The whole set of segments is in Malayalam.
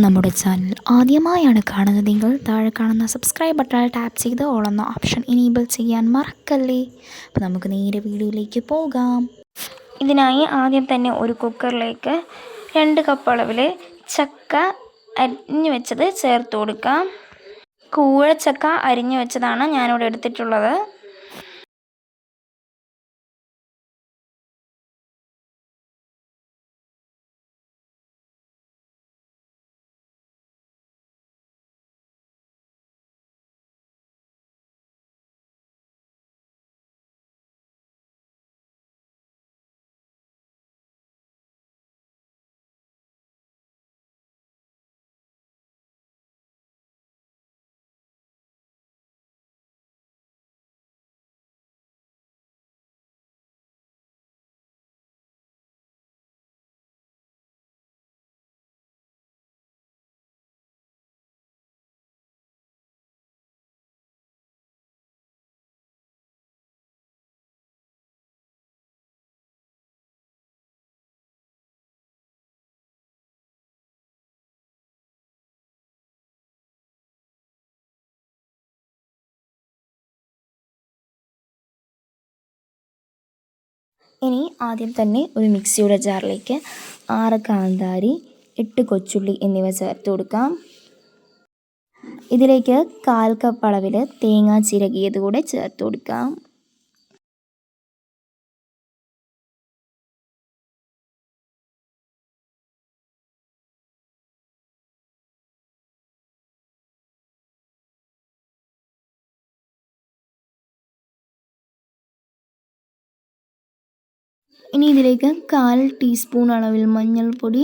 നമ്മുടെ ചാനൽ ആദ്യമായാണ് കാണുന്നതെങ്കിൽ താഴെ കാണുന്ന സബ്സ്ക്രൈബ് ബട്ടണിൽ ടാപ്പ് ചെയ്ത് ഓൾ എന്ന ഓപ്ഷൻ ഇനേബിൾ ചെയ്യാൻ മറക്കല്ലേ. അപ്പോൾ നമുക്ക് നേരെ വീഡിയോയിലേക്ക് പോകാം. ഇതിനായി ആദ്യം തന്നെ ഒരു കുക്കറിലേക്ക് 2 കപ്പ് അളവിൽ ചക്ക അരിഞ്ഞു വെച്ചത് ചേർത്ത് കൊടുക്കാം. കൂഴച്ചക്ക അരിഞ്ഞു വെച്ചതാണ് ഞാനിവിടെ എടുത്തിട്ടുള്ളത്. ഇനി ആദ്യം തന്നെ ഒരു മിക്സിയുടെ ജാറിലേക്ക് 6 കാന്താരി, 8 കൊച്ചുള്ളി എന്നിവ ചേർത്ത് കൊടുക്കാം. ഇതിലേക്ക് 1/4 കപ്പ് അളവിൽ തേങ്ങ ചിരകിയത് കൂടെ ചേർത്ത് കൊടുക്കാം. ഇനി ഇതിലേക്ക് 1/4 ടീസ്പൂൺ അളവിൽ മഞ്ഞൾപ്പൊടി,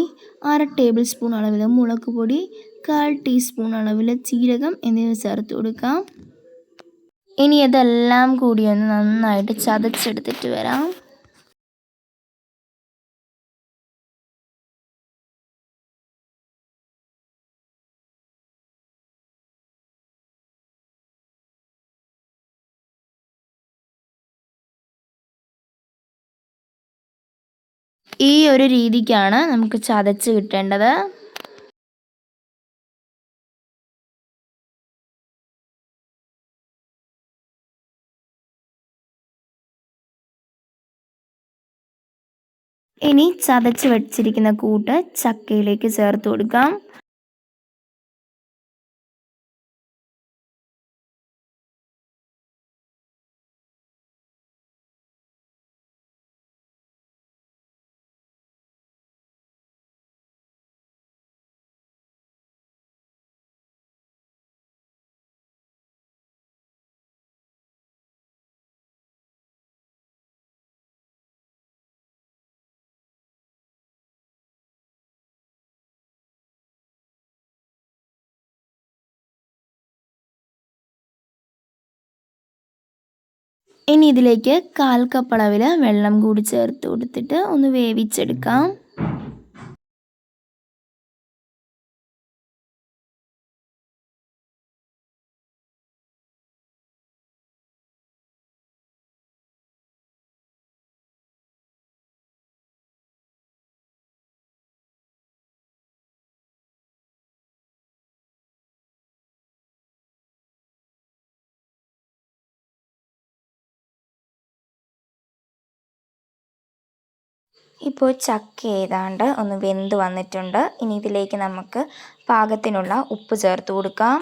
1/2 ടേബിൾ സ്പൂൺ അളവിൽ മുളക് പൊടി, 1/4 ടീസ്പൂൺ അളവിൽ ജീരകം എന്നിവ ചേർത്ത് കൊടുക്കാം. ഇനി ഇതെല്ലാം കൂടി ഒന്ന് നന്നായിട്ട് ചതച്ചെടുത്തിട്ട് വരാം. ഈ ഒരു രീതിക്കാണ് നമുക്ക് ചതച്ച് കിട്ടേണ്ടത്. ഇനി ചതച്ച് വെച്ചിരിക്കുന്ന കൂട്ട് ചക്കയിലേക്ക് ചേർത്ത് കൊടുക്കാം. ഇനി ഇതിലേക്ക് 1/4 കപ്പ് അളവിൽ വെള്ളം കൂടി ചേർത്ത് കൊടുത്തിട്ട് ഒന്ന് വേവിച്ചെടുക്കാം. ഇപ്പോൾ ചക്ക ഏതാണ്ട് ഒന്ന് വെന്ത് വന്നിട്ടുണ്ട്. ഇനി ഇതിലേക്ക് നമുക്ക് പാകത്തിനുള്ള ഉപ്പ് ചേർത്ത് കൊടുക്കാം.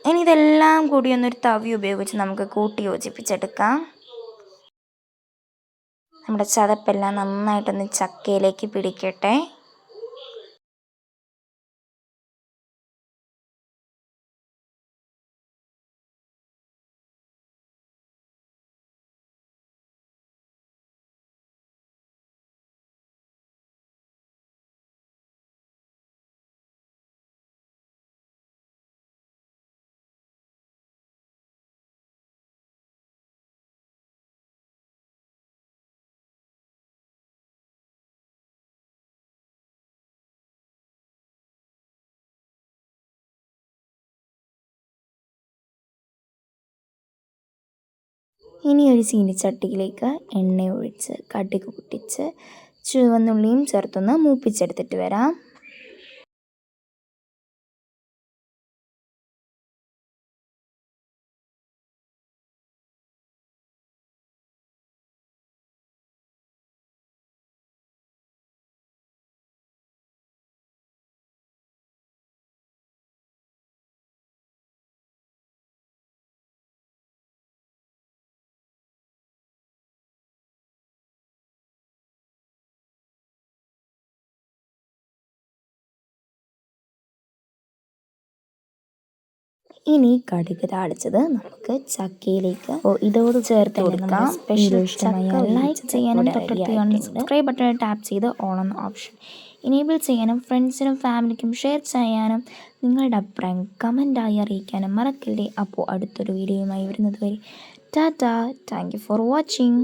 ഇനി ഇതെല്ലാം കൂടി ഒന്നൊരു തവി ഉപയോഗിച്ച് നമുക്ക് കൂട്ടി യോജിപ്പിച്ചെടുക്കാം. നമ്മുടെ ചതപ്പെല്ലാം നന്നായിട്ടൊന്ന് ചക്കയിലേക്ക് പിടിക്കട്ടെ. ഇനി ഒരു ചീനിച്ചട്ടിയിലേക്ക് എണ്ണ ഒഴിച്ച് കടുക് പൊട്ടിച്ച് ചുവന്നുള്ളിയും ചേർത്തൊന്ന് മൂപ്പിച്ചെടുത്തിട്ട് വരാം. ഇനി കടുക് താളിച്ചത് നമുക്ക് ചക്കയിലേക്ക് ഇതോട് ചേർത്ത് കൊടുക്കാം. സ്പെഷ്യൽ ചക്ക ലൈക്ക് ചെയ്യാനും തൊട്ടടുത്ത് സബ്സ്ക്രൈബ് ബട്ടൺ ടാപ്പ് ചെയ്ത് ഓൾ എന്ന ഓപ്ഷൻ ഇനേബിൾ ചെയ്യാനും ഫ്രണ്ട്സിനും ഫാമിലിക്കും ഷെയർ ചെയ്യാനും നിങ്ങളുടെ അഭിപ്രായം കമൻറ്റായി അറിയിക്കാനും മറക്കല്ലേ. അപ്പോൾ അടുത്തൊരു വീഡിയോയുമായി വരുന്നത് വരെ Tata. Thank you for watching.